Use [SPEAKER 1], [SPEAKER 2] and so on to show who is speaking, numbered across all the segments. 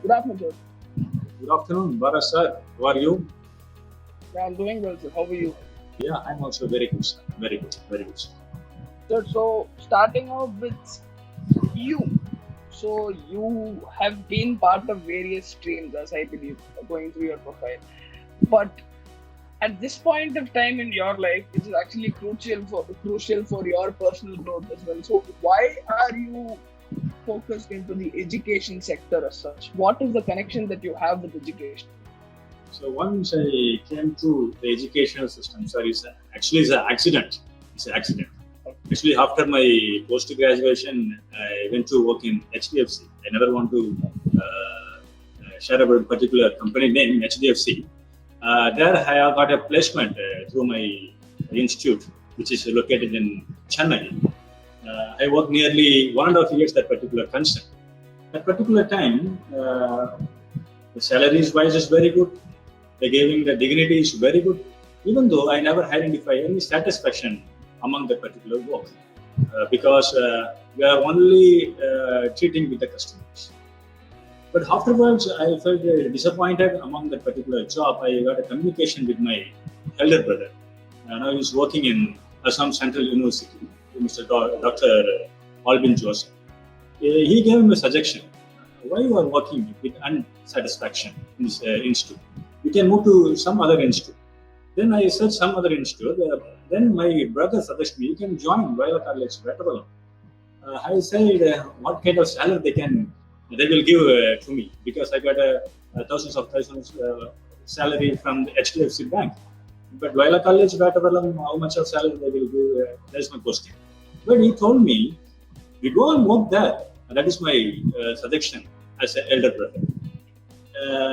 [SPEAKER 1] Good afternoon, sir.
[SPEAKER 2] Good afternoon, Bharat sir. How are you?
[SPEAKER 1] Yeah, I'm doing well, sir. How are you?
[SPEAKER 2] Yeah, I'm also very good, sir. Very good, very good, sir.
[SPEAKER 1] Sir, so starting off with you. So you have been part of various streams, as I believe, going through your profile. But at this point of time in your life, it is actually crucial for your personal growth as well. So why are you focused into the education sector as such? What is the connection that you have with education?
[SPEAKER 2] So once I came to the educational system, sir, it's an accident. It's an accident. Actually, after my post graduation, I went to work in HDFC. I never want to share about a particular company name, HDFC. There, I got a placement through my institute, which is located in Chennai. I worked nearly 1.5 years that particular concern. At particular time, the salaries wise is very good. The giving the dignity is very good. Even though I never identify any satisfaction among the particular work, because we are only treating with the customers. But afterwards, I felt disappointed among that particular job. I got a communication with my elder brother. Now he's working in Assam Central University, Mr. Dr. Albin Joseph. He gave him a suggestion. Why you are working with unsatisfaction in this institute? You can move to some other institute. Then I searched some other institute. Then my brother suggested me, you can join Loyola College, Vettavalam. I said, what kind of salary they will give to me, because I got thousands of thousands salary from the HDFC Bank. But Loyola College, Vettavalam, how much of salary they will give, that's my question. But he told me, we go and work there. That is my suggestion as an elder brother.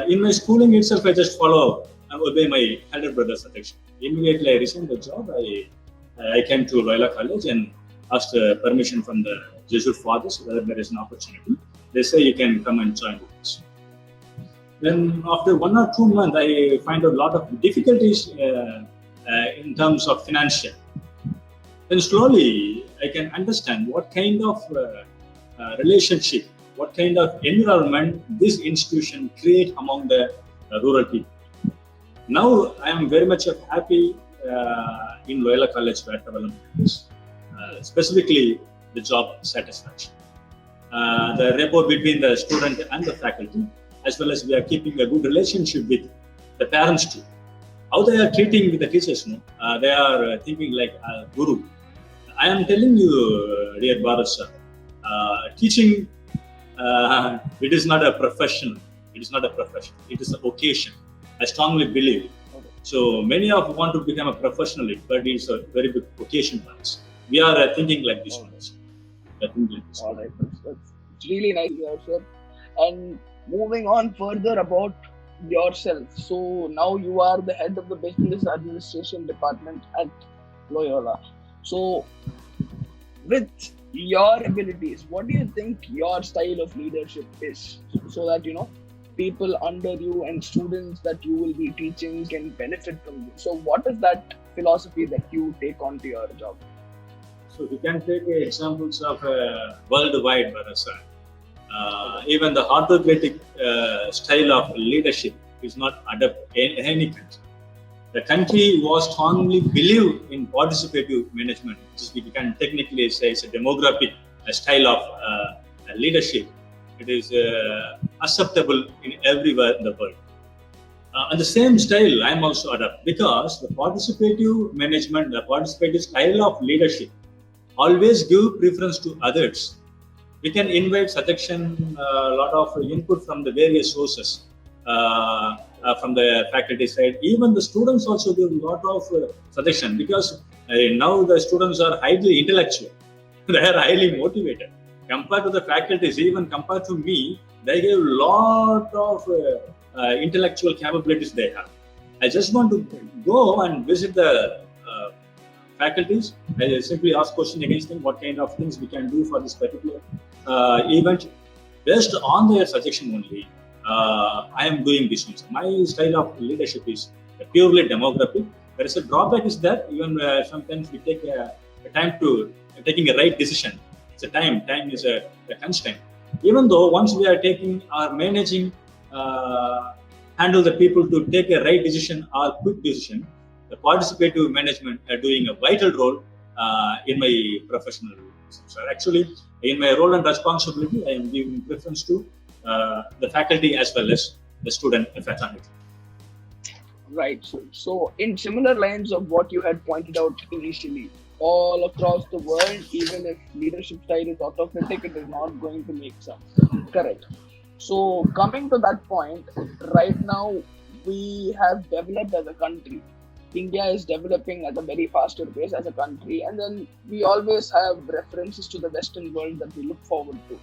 [SPEAKER 2] In my schooling itself, I just follow and obey my elder brother's suggestion. Immediately, I resigned the job. I came to Loyola College and asked permission from the Jesuit fathers whether there is an opportunity. They say you can come and join with us. Then after 1 or 2 months, I find a lot of difficulties in terms of financial. Then slowly, I can understand what kind of relationship, what kind of environment this institution create among the rural people. Now I am very much happy in Loyola College, Vettavalam, specifically the job satisfaction. The rapport between the student and the faculty, as well as we are keeping a good relationship with the parents too. How they are treating with the teachers, they are thinking like a guru. I am telling you, dear Bharat sir, teaching, it is not a profession. It is not a profession. It is a vocation. I strongly believe. So many of want to become a professional, but it's a very big vocation for us. We are thinking like this one.
[SPEAKER 1] All right, that's really nice to hear, sir. And moving on further about yourself. So now you are the head of the business administration department at Loyola. So with your abilities, what do you think your style of leadership is, so that people under you and students that you will be teaching can benefit from you? So what is that philosophy that you take onto your job?
[SPEAKER 2] So we can take examples of worldwide, Barasa. Even the autocratic style of leadership is not adapted in any country. The country was strongly believe in participative management, which we can technically say is a demographic style of leadership. It is acceptable in everywhere in the world. And the same style I am also adopt, because the participative management, the participative style of leadership always give preference to others. We can invite suggestion, a lot of input from the various sources, from the faculty side. Even the students also give a lot of suggestion, because now the students are highly intellectual. They are highly motivated. Compared to the faculties, even compared to me, they give a lot of intellectual capabilities they have. I just want to go and visit the faculties. I simply ask question against them, what kind of things we can do for this particular event. Based on their suggestion only, I am doing this. My style of leadership is purely demographic. There is a drawback is that even sometimes we take a time to taking a right decision. It's a time is a constraint. Even though once we are taking or managing handle the people to take a right decision or quick decision. The participative management are doing a vital role in my professional business. Actually, in my role and responsibility, I am giving preference to the faculty as well as the student fraternity.
[SPEAKER 1] Right. So in similar lines of what you had pointed out initially, all across the world, even if leadership style is autocratic, it is not going to make sense. Correct. So coming to that point, right now we have developed as a country. India is developing at a very faster pace as a country, and then we always have references to the Western world that we look forward to.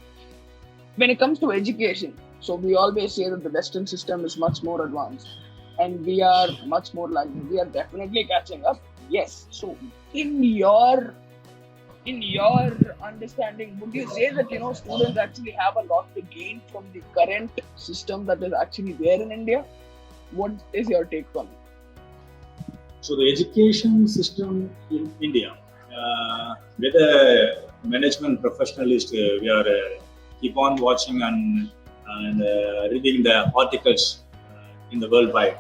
[SPEAKER 1] When it comes to education, so we always say that the Western system is much more advanced and we are much more lagging. We are definitely catching up. Yes. So in your understanding, would you say that students actually have a lot to gain from the current system that is actually there in India? What is your take on it?
[SPEAKER 2] So the education system in India, with a management professionalist, we are keep on watching and reading the articles in the worldwide.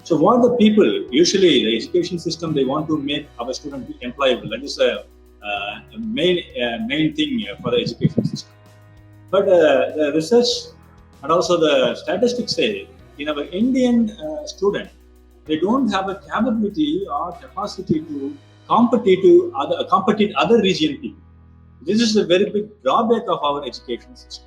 [SPEAKER 2] So what the people, usually the education system, they want to make our student employable. That is a main thing for the education system. But the research and also the statistics say in our Indian student, they don't have a capability or capacity to compete other region people. This is a very big drawback of our education system.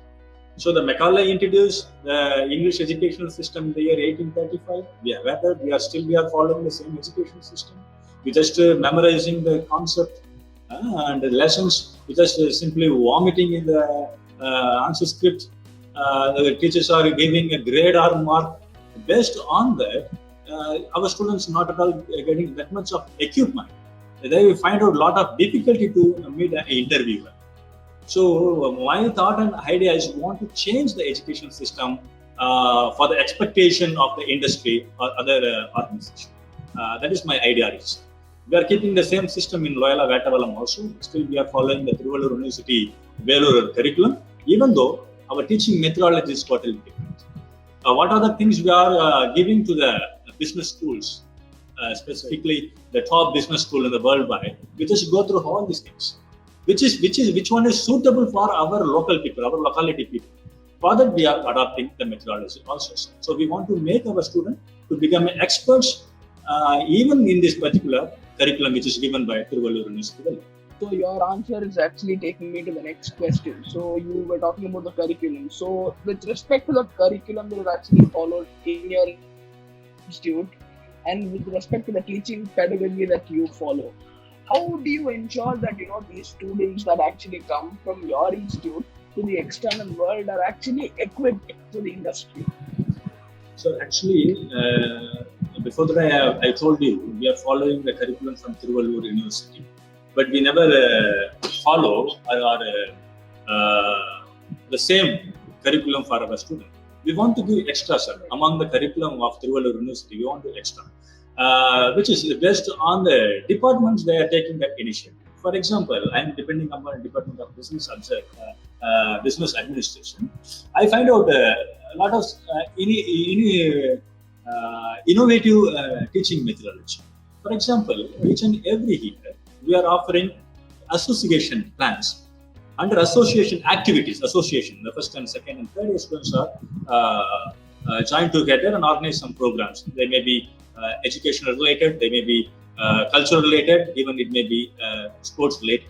[SPEAKER 2] So the Macaulay introduced the English educational system in the year 1835. We are aware that we are following the same education system. We just memorizing the concept and the lessons. We just simply vomiting in the answer script. The teachers are giving a grade or mark. Based on that, our students not at all getting that much of equipment. They will find out a lot of difficulty to meet an interviewer. So my thought and idea is want to change the education system for the expectation of the industry or other organization. That is my idea. We are keeping the same system in Loyola, Vettavalam also. Still, we are following the Tiruvallur University Veloor curriculum, even though our teaching methodology is totally different. What are the things we are giving to the business schools, specifically the top business school in the worldwide? We just go through all these things. Which one is suitable for our local people, our locality people. For that, we are adopting the methodology also. So we want to make our student to become experts even in this particular curriculum which is given by Tiruvallur University.
[SPEAKER 1] So your answer is actually taking me to the next question. So you were talking about the curriculum. So with respect to the curriculum that is actually followed in your institute, and with respect to the teaching pedagogy that you follow, how do you ensure that these students that actually come from your institute to the external world are actually equipped to the industry?
[SPEAKER 2] So actually, before that I told you we are following the curriculum from Tiruvallur University, but we never follow the same curriculum for our students. We want to give extra, sir. Among the curriculum of Tiruvallur University, we want to extra. Which is based on the departments they are taking that initiative. For example, I am depending on the Department of Business Administration. I find out a lot of innovative teaching methodology. For example, each and every year we are offering association plans. Under association activities, the first and second and third year students are joined together and organize some programs. They may be educational related, they may be cultural related, even it may be sports related.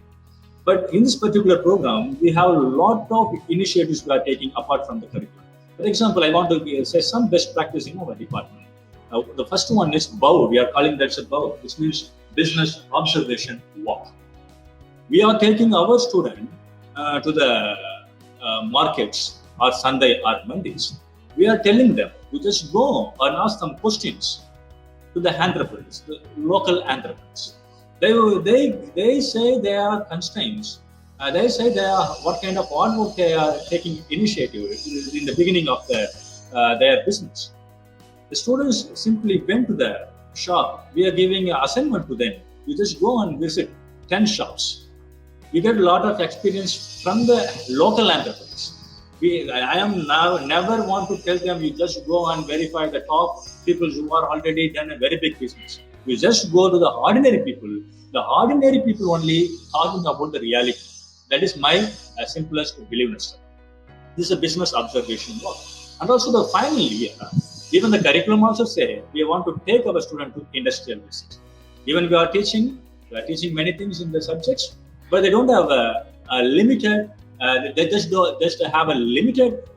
[SPEAKER 2] But in this particular program, we have a lot of initiatives we are taking apart from the curriculum. For example, I want to say some best practice in our department. The first one is BOW. We are calling that a BOW, which means Business Observation Walk. We are taking our student to the markets or Sunday or Mondays. We are telling them to just go and ask some questions to the entrepreneurs, the local entrepreneurs. They say there are constraints. They say what kind of hard work they are taking initiative in the beginning of their business. The students simply went to the shop. We are giving an assignment to them. You just go and visit 10 shops. You get a lot of experience from the local entrepreneurs. I am now never want to tell them you just go and verify the top people who are already done a very big business. You just go to the ordinary people. The ordinary people only talking about the reality. That is my simplest belief. This is a business observation work. And also the final year, even the curriculum also say we want to take our student to industrial visit. Even we are teaching many things in the subjects, but they don't have a limited. They just have a limited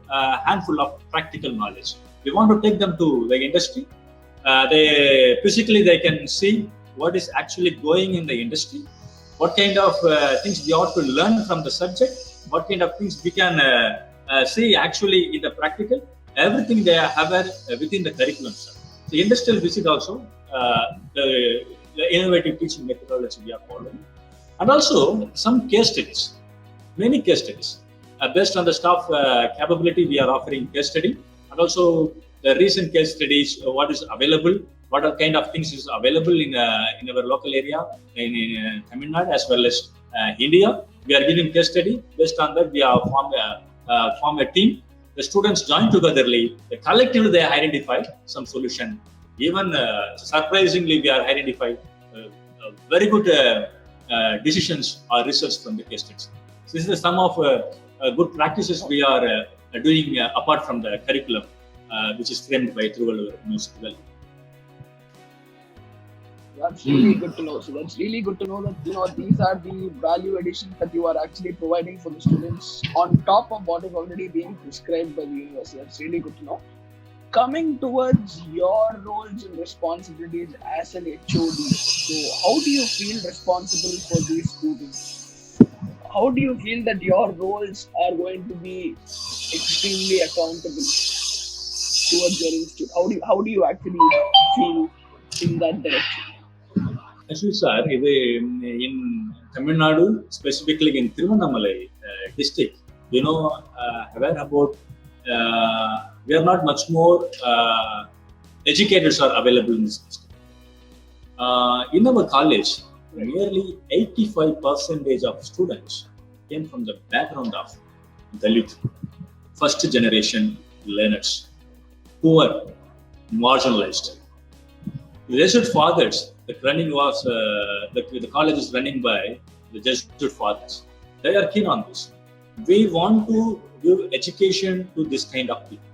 [SPEAKER 2] handful of practical knowledge. We want to take them to the industry. They physically they can see what is actually going in the industry, what kind of things we ought to learn from the subject, what kind of things we can see actually in the practical. Everything they have within the curriculum. So industrial visit also the innovative teaching methodology we are following, and also some case studies. Many case studies. Based on the staff capability, we are offering case study, and also the recent case studies, what is available, what are kind of things is available in our local area, in Tamil Nadu as well as India. We are giving case study. Based on that, we are form a team. The students join togetherly. Collectively, they identify some solution. Even surprisingly, we are identifying very good decisions or results from the case studies. So this is some of good practices we are doing apart from the curriculum, which is framed by Loyola University.
[SPEAKER 1] That's really good to know. So that's really good to know that these are the value additions that you are actually providing for the students on top of what is already being prescribed by the university. That's really good to know. Coming towards your roles and responsibilities as an HOD, so how do you feel responsible for these students? How do you feel that your roles are going to be extremely accountable towards your institute? How do you actually feel in that direction?
[SPEAKER 2] Actually, sir, in Tamil Nadu, specifically in Tiruvannamalai district, aware about we are not much more educators are available in this district. In our college, nearly 85% of students came from the background of Dalit, first generation learners, poor, marginalized. The Jesuit fathers, the college is running by the Jesuit fathers. They are keen on this. We want to give education to this kind of people.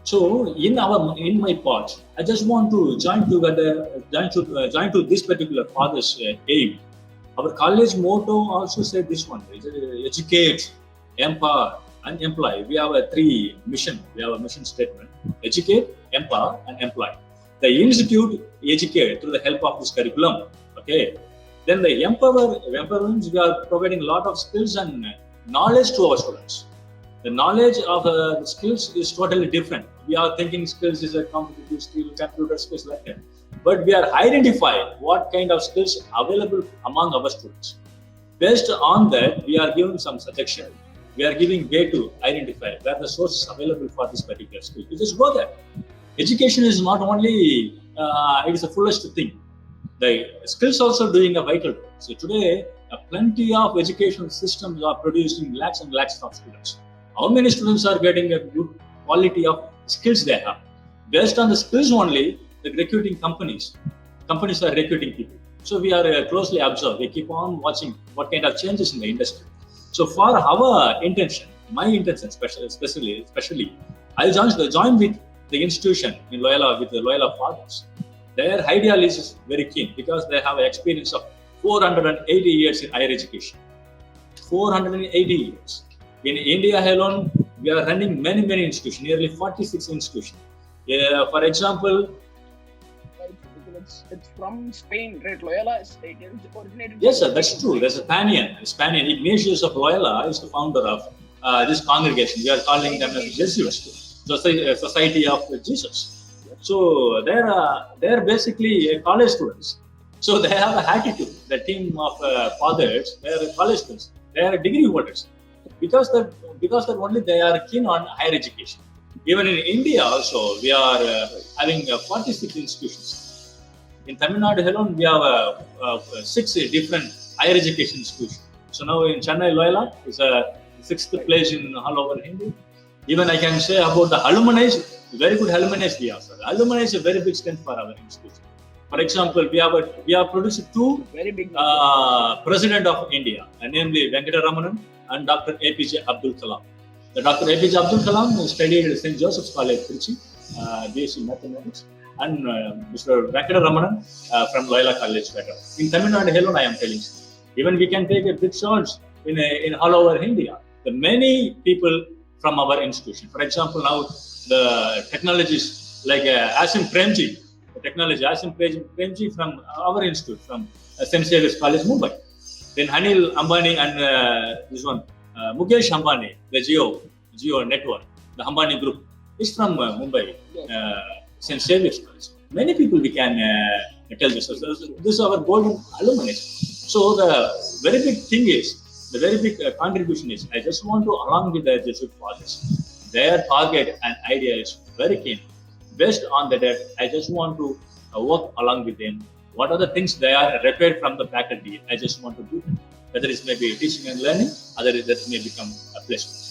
[SPEAKER 2] So in my part, I just want to join to this particular father's aim. Our college motto also said this one: educate, empower, and employ. We have a mission statement: educate, empower, and employ. The institute educate through the help of this curriculum. Okay. Then the empowerment, we are providing a lot of skills and knowledge to our students. The knowledge of the skills is totally different. We are thinking skills is a competitive skill, computer skills like that. But we are identifying what kind of skills available among our students. Based on that, we are giving some suggestion. We are giving way to identify where the source is available for this particular skill. You just go there. Education is not only, it is the fullest thing. The skills also doing a vital role. So today, plenty of educational systems are producing lakhs and lakhs of students. How many students are getting a good quality of skills they have? Based on the skills only, the recruiting companies are recruiting people. So we are closely observed. We keep on watching what kind of changes in the industry. So for our intention, my intention, especially, I join with the institution in Loyola with the Loyola fathers. Their ideology is very keen because they have an experience of 480 years in higher education. 480 years. In India alone, we are running many institutions, nearly 46 institutions. For example,
[SPEAKER 1] it's from Spain, right? Loyola is originated.
[SPEAKER 2] Yes, sir, that's true. There's a Spanian. Ignatius of Loyola is the founder of this congregation. We are calling them as Jesuits, Society of Jesus. So they're basically college students. So they have a attitude. The team of fathers, they are college students. They are degree holders. Because that only they are keen on higher education. Even in India also, we are having 46 institutions. In Tamil Nadu alone, we have 6 different higher education institutions. So now in Chennai, Loyola is sixth place in all over India. Even I can say about the alumni, very good alumni we have. Alumni is a very big strength for our institution. For example, we have produced two
[SPEAKER 1] very big
[SPEAKER 2] President of India, namely Vettavalam and Dr. APJ Abdul Kalam. The Dr. APJ Abdul Kalam studied at St. Joseph's College, Trichy, BSc Mathematics, and Mr. Vettavalam from Loyola College, Vettavalam. In Tamil Nadu alone, I am telling you. Even we can take a big charge in all over India. The many people from our institution. For example, now the technologies like Asim Premji, the technology Asim Premji from our institute, from St. Xavier's College, Mumbai. Then Anil Ambani and this one, Mukesh Ambani, the Geo network, the Ambani group, is from Mumbai, St. Xavier's College. Many people we can tell this. This is our golden alumni. So the very big thing is, the very big contribution is, I just want to, along with the Jesuit fathers, their target and idea is very keen. Based on that, I just want to work along with them. What are the things they are required from the faculty? I just want to do them. Whether it may be teaching and learning, other that may become a placement.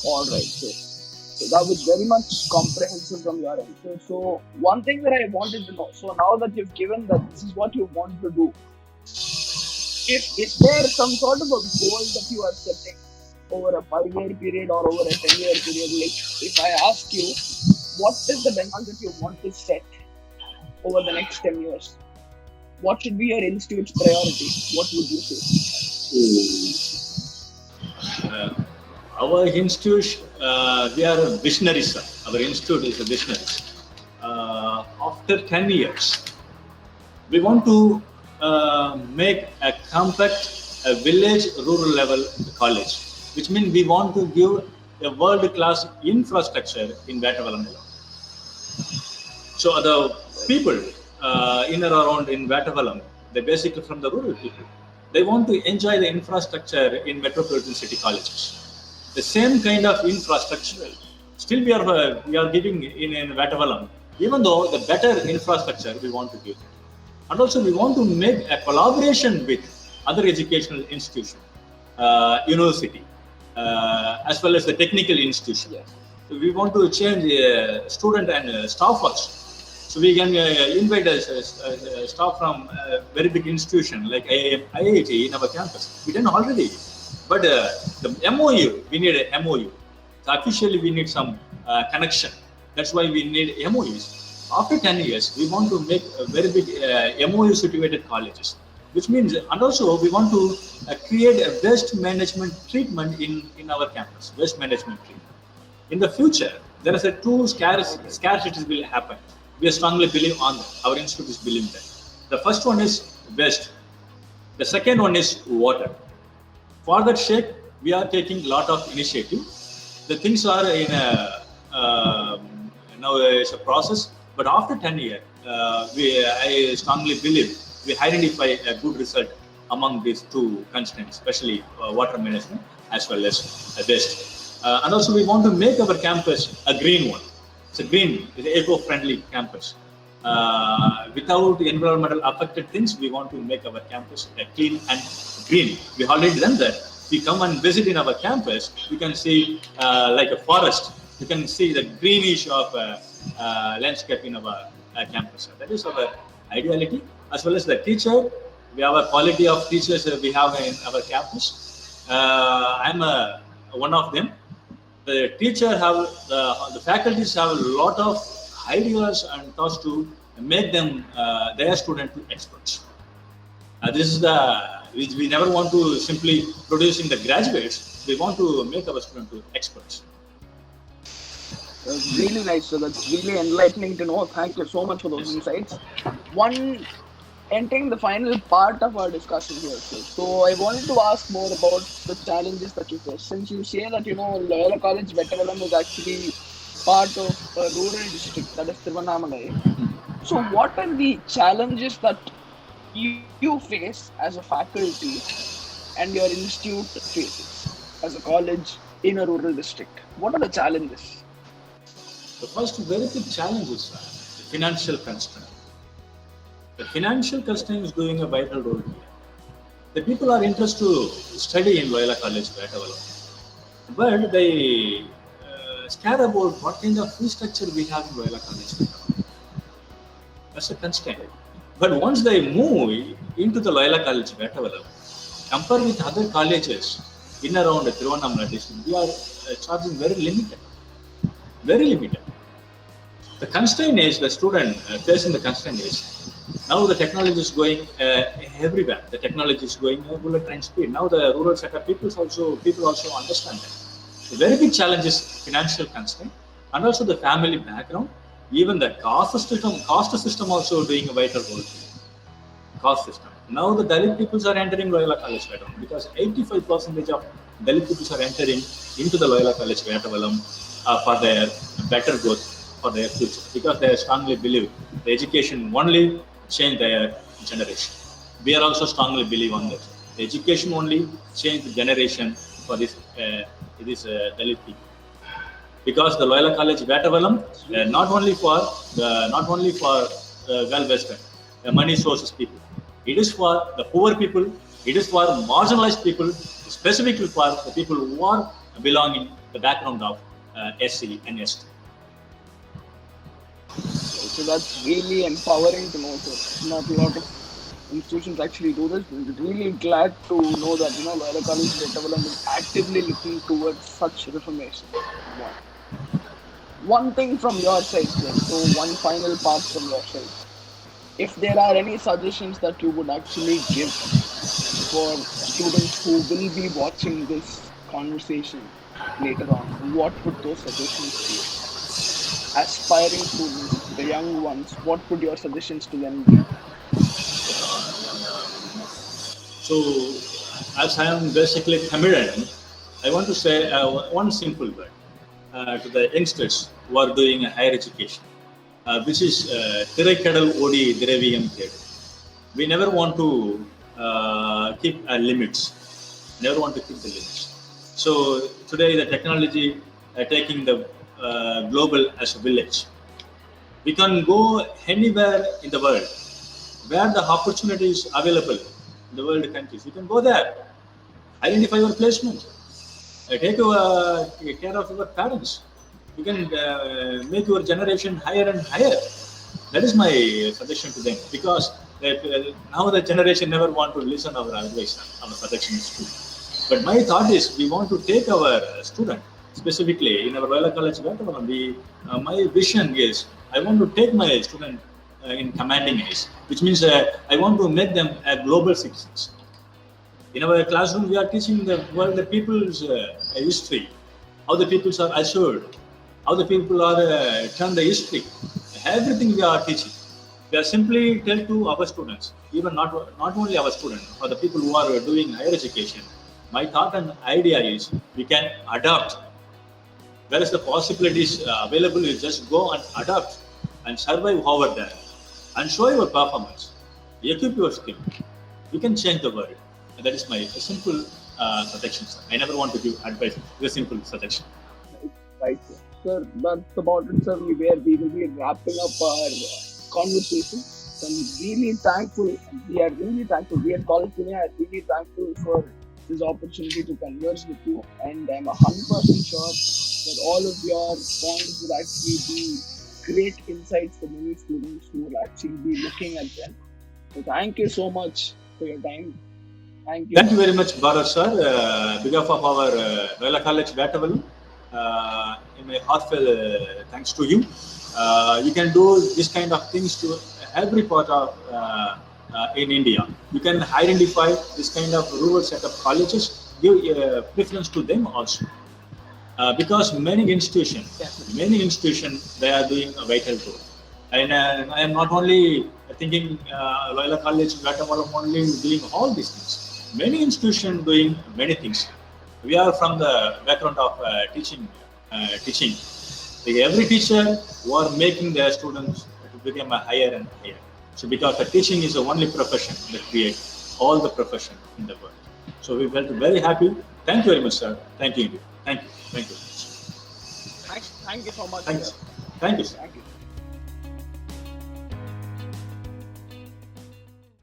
[SPEAKER 1] All right. So that was very much comprehensive from your end. So one thing that I wanted to know, so now that you've given that this is what you want to do, is there some sort of a goal that you are setting over a 5-year period or over a 10-year period? Like if I ask you, what is the benchmark that you want to set over the next 10 years? What should be your institute's priority? What would you say?
[SPEAKER 2] Our institute, we are visionaries. Our institute is a visionary. After 10 years, we want to make a compact, a village rural level college, which means we want to give a world-class infrastructure in Vettavalam. So the people in or around in Vettavalam, they basically from the rural people, they want to enjoy the infrastructure in metropolitan city colleges. The same kind of infrastructure still we are giving in Vettavalam, even though the better infrastructure we want to give. And also we want to make a collaboration with other educational institutions, university, as well as the technical institution.
[SPEAKER 1] Yes.
[SPEAKER 2] So we want to change student and staff works. So we can invite a staff from a very big institution like IIT in our campus. We done already. But the MOU, we need a MOU. So officially, we need some connection. That's why we need MOUs. After 10 years, we want to make a very big MOU situated colleges, which means, and also we want to create a waste management treatment in our campus, waste management treatment. In the future, there is a two scarcities will happen. We strongly believe on that. Our institute is believing that. The first one is waste. The second one is water. For that sake, we are taking a lot of initiative. The things are in now it's a process, but after 10 years, I strongly believe we identify a good result among these two constraints, especially water management as well as waste. And also we want to make our campus a green one. It's a green, it's an eco-friendly campus. Without environmental affected things, we want to make our campus clean and green. We already done that. If you come and visit in our campus, you can see like a forest. You can see the greenish of landscape in our campus. That is our ideality. As well as the teacher, we have a quality of teachers we have in our campus. I'm one of them. The teacher have, the faculties have a lot of ideas and thoughts to make them their student to experts. This is we never want to simply producing the graduates. We want to make our students to experts.
[SPEAKER 1] That's really nice. So that's really enlightening to know. Thank you so much for those insights. Entering the final part of our discussion here. So I wanted to ask more about the challenges that you face. Since you say that Loyola College Vettavalam is actually part of a rural district, that is Tiruvannamalai. So what are the challenges that you face as a faculty and your institute faces as a college in a rural district? What are the challenges?
[SPEAKER 2] The first very big challenge is the financial constraint. The financial constraint is doing a vital role here. The people are interested to study in Loyola College, Vettavalam, but they scared about what kind of fee structure we have in Loyola College, Vettavalam. That's a constraint. But once they move into the Loyola College, Vettavalam, compared with other colleges in around the Thiruvannamalai district, we are charging very limited. Very limited. The constraint is the student facing the constraint is now the technology is going everywhere. The technology is going at bullet train speed. Now the rural sector people also understand that. The very big challenge is financial constraint and also the family background. Even the caste system also doing a vital role. Caste system. Now the Dalit peoples are entering Loyola College Vettavalam because 85% of Dalit peoples are entering into the Loyola College Vettavalam for their better growth, for their future, because they strongly believe the education only change their generation. We are also strongly believe on that. The education only change the generation for this Dalit people. Because the Loyola College Vettavalam, not only for well-vested, money sources people. It is for the poor people. It is for marginalized people, specifically for the people who are belonging the background of SC and ST.
[SPEAKER 1] So that's really empowering to know, sir. Not a lot of institutions actually do this. We're really glad to know that Loyola College Vettavalam is actively looking towards such reformation. One thing from your side, sir. So one final part from your side. If there are any suggestions that you would actually give for students who will be watching this conversation later on, what would those suggestions be? Aspiring students, the young ones, what would your suggestions to them be?
[SPEAKER 2] So, as I am basically Tamilan, I want to say one simple word to the youngsters who are doing a higher education, which is Thiraikadal Odi Draviyam Theatre. We never want to keep limits. Never want to keep the limits. So today the technology taking the global as a village. We can go anywhere in the world where the opportunity is available in the world countries. You can go there, identify your placement, take care of your parents. You can make your generation higher and higher. That is my suggestion to them, because now the generation never want to listen our advice, our suggestion is true. But my thought is, we want to take our student, specifically in our Loyola College Vettavalam, my vision is, I want to take my student in commanding age, which means I want to make them global citizens. In our classroom, we are teaching the world, the people's history, how the peoples are assured, how the people are turned the history. Everything we are teaching. We are simply tell to our students, even not only our students, or the people who are doing higher education. My thought and idea is we can adapt. Whereas the possibilities available, you just go and adapt and survive over there and show your performance, equip your skill. You can change the world. And that is my simple suggestion. I never want to give advice. It's a simple suggestion.
[SPEAKER 1] Right, sir. Sir, that's about it, sir. Where we will be wrapping up our conversation. So I'm really thankful. We are really thankful. We at College Pune are really thankful for this opportunity to converse with you. And I'm 100% sure that all of your points would actually be great insights for many students who will actually be looking at them. So thank you so much for your time. Thank you.
[SPEAKER 2] Thank you very much, Bharat sir. Behalf of our Loyola College Vettavalam, in my heartfelt thanks to you. You can do this kind of things to every part of in India. You can identify this kind of rural set of colleges, give preference to them also. Because many institutions, they are doing a vital role. And I am not only thinking Loyola College, Vettavalam only doing all these things. Many institutions doing many things. We are from the background of teaching. Every teacher who are making their students to become a higher and higher. So because the teaching is the only profession that creates all the profession in the world. So we felt very happy. Thank you very much, sir. Thank you. Thank you. Thank you.
[SPEAKER 1] Thank you so much.
[SPEAKER 2] Thanks.
[SPEAKER 1] Sir.
[SPEAKER 2] Thank you. Sir.
[SPEAKER 1] Thank you.